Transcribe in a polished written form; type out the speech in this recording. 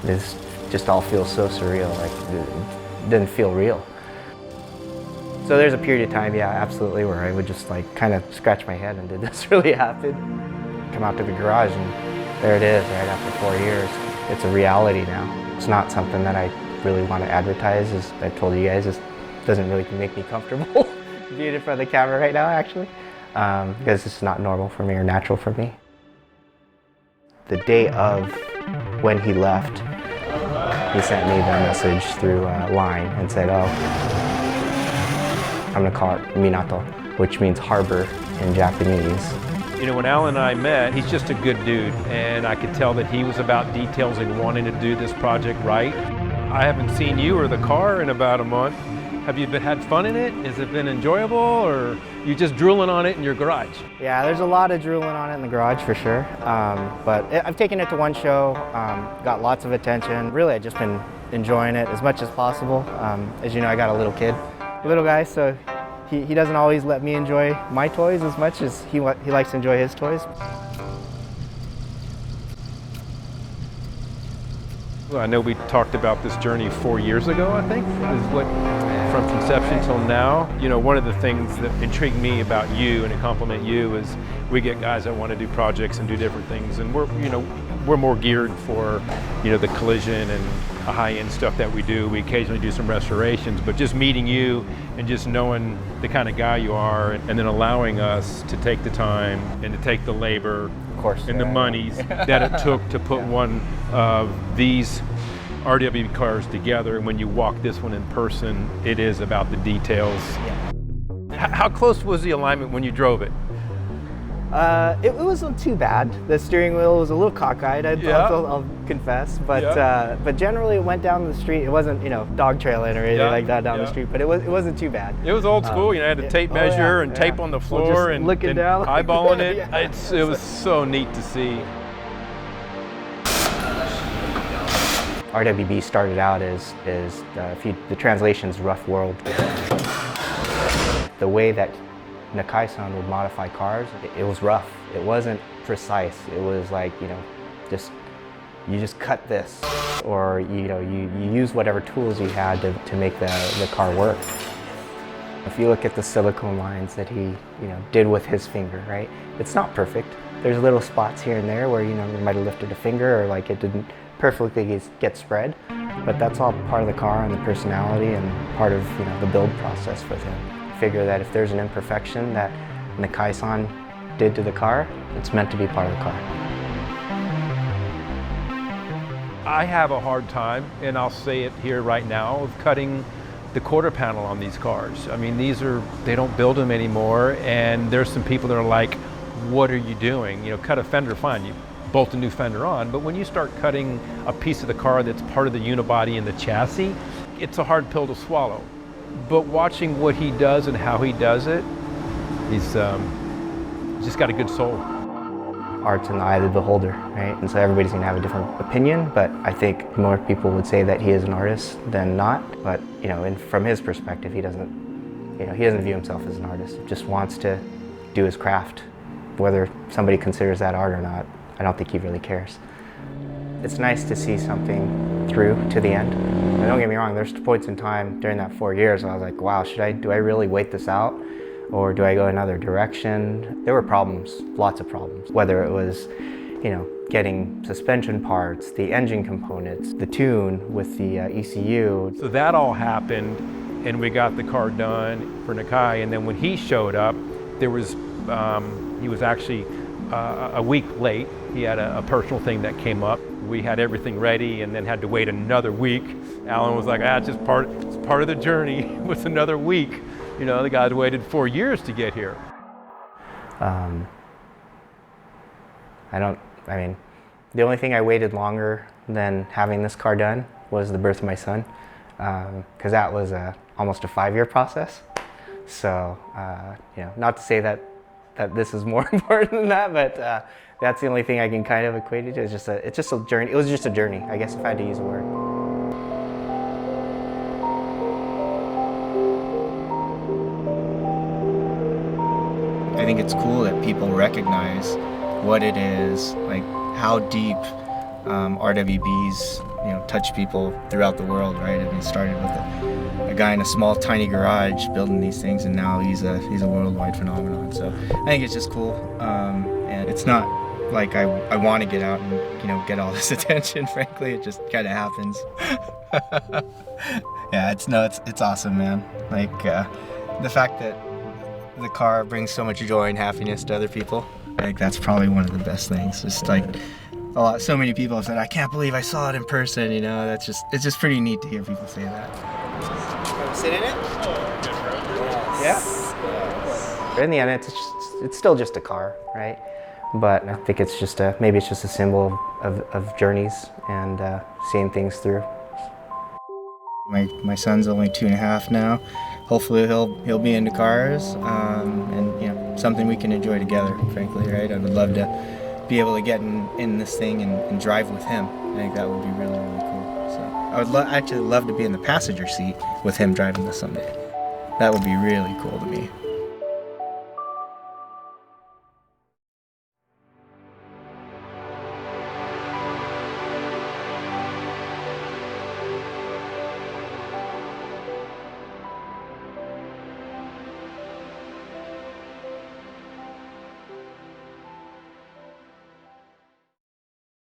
This just all feels so surreal, like it didn't feel real. So there's a period of time, yeah, absolutely, where I would just like kind of scratch my head and did this really happen? Come out to the garage and there it is, right after 4 years. It's a reality now. It's not something that I really want to advertise. As I told you guys, it doesn't really make me comfortable being in front of the camera right now, actually, because it's not normal for me or natural for me. The day of when he left, he sent me the message through line and said, oh, I'm gonna call it Minato, which means harbor in Japanese. You know, when Alan and I met, he's just a good dude, and I could tell that he was about details and wanting to do this project right. I haven't seen you or the car in about a month. Have you had fun in it? Has it been enjoyable, or you just drooling on it in your garage? Yeah, there's a lot of drooling on it in the garage for sure. But I've taken it to one show, got lots of attention. Really, I've just been enjoying it as much as possible. As you know, I got a little guy, so he doesn't always let me enjoy my toys as much as he likes to enjoy his toys. Well, I know we talked about this journey 4 years ago, I think, is what, from conception till now. You know, one of the things that intrigued me about you and to compliment you is we get guys that want to do projects and do different things, and we're more geared for, the collision and high-end stuff that we do. We occasionally do some restorations, but just meeting you and just knowing the kind of guy you are, and then allowing us to take the time and to take the labor, of course, and the monies that it took to put one of these RWB cars together. And when you walk this one in person, it is about the details. Yeah. How close was the alignment when you drove it? It wasn't too bad. The steering wheel was a little cockeyed, I'll confess, but generally it went down the street. It wasn't, dog trailing or anything like that down the street, but it wasn't too bad. It was old school. I had a tape measure and tape on the floor and down, eyeballing it. It was so neat to see. RWB started out as the translation's rough world. The way that Nakai-san would modify cars, it was rough. It wasn't precise. It was like, you just cut this, or you use whatever tools you had to make the car work. If you look at the silicone lines that he did with his finger, right? It's not perfect. There's little spots here and there where you might have lifted a finger, or like it didn't perfectly get spread, but that's all part of the car and the personality and part of the build process with him. Figure that if there's an imperfection that Nakai-san did to the car, it's meant to be part of the car. I have a hard time, and I'll say it here right now, of cutting the quarter panel on these cars. I mean, they don't build them anymore, and there's some people that are like, what are you doing? Cut a fender, fine, you bolt a new fender on, but when you start cutting a piece of the car that's part of the unibody and the chassis, it's a hard pill to swallow. But watching what he does and how he does it, he's just got a good soul. Art's in the eye of the beholder, right? And so everybody's gonna have a different opinion, but I think more people would say that he is an artist than not. But and from his perspective, he doesn't view himself as an artist. He just wants to do his craft. Whether somebody considers that art or not, I don't think he really cares. It's nice to see something through to the end. And don't get me wrong, there's points in time during that 4 years where I was like, wow, do I really wait this out? Or do I go another direction? There were problems, lots of problems. Whether it was, getting suspension parts, the engine components, the tune with the ECU. So that all happened, and we got the car done for Nakai, and then when he showed up, he was actually a week late. He had a personal thing that came up. We had everything ready and then had to wait another week. Alan was like, it's just part of the journey. It was another week. The guys waited 4 years to get here. The only thing I waited longer than having this car done was the birth of my son, because that was almost a 5-year process. So, not to say that this is more important than that, but that's the only thing I can kind of equate it to. It's just a journey. It was just a journey, I guess, if I had to use a word. I think it's cool that people recognize what it is, like how deep RWB's touch people throughout the world, right? I mean, it started with a guy in a small, tiny garage building these things, and now he's a worldwide phenomenon. So I think it's just cool, and it's not like I want to get out and get all this attention. Frankly, it just kind of happens. Yeah, it's awesome, man. Like the fact that the car brings so much joy and happiness to other people. Like that's probably one of the best things. Just like so many people have said, "I can't believe I saw it in person." It's just pretty neat to hear people say that. Want to sit in it? Yeah. In the end, it's still just a car, right? But I think it's just maybe it's just a symbol of journeys and seeing things through. My son's only 2.5 now. Hopefully he'll be into cars, and something we can enjoy together. Frankly, right? I would love to be able to get in this thing and drive with him. I think that would be really, really cool. So I would actually love to be in the passenger seat with him driving this someday. That would be really cool to me.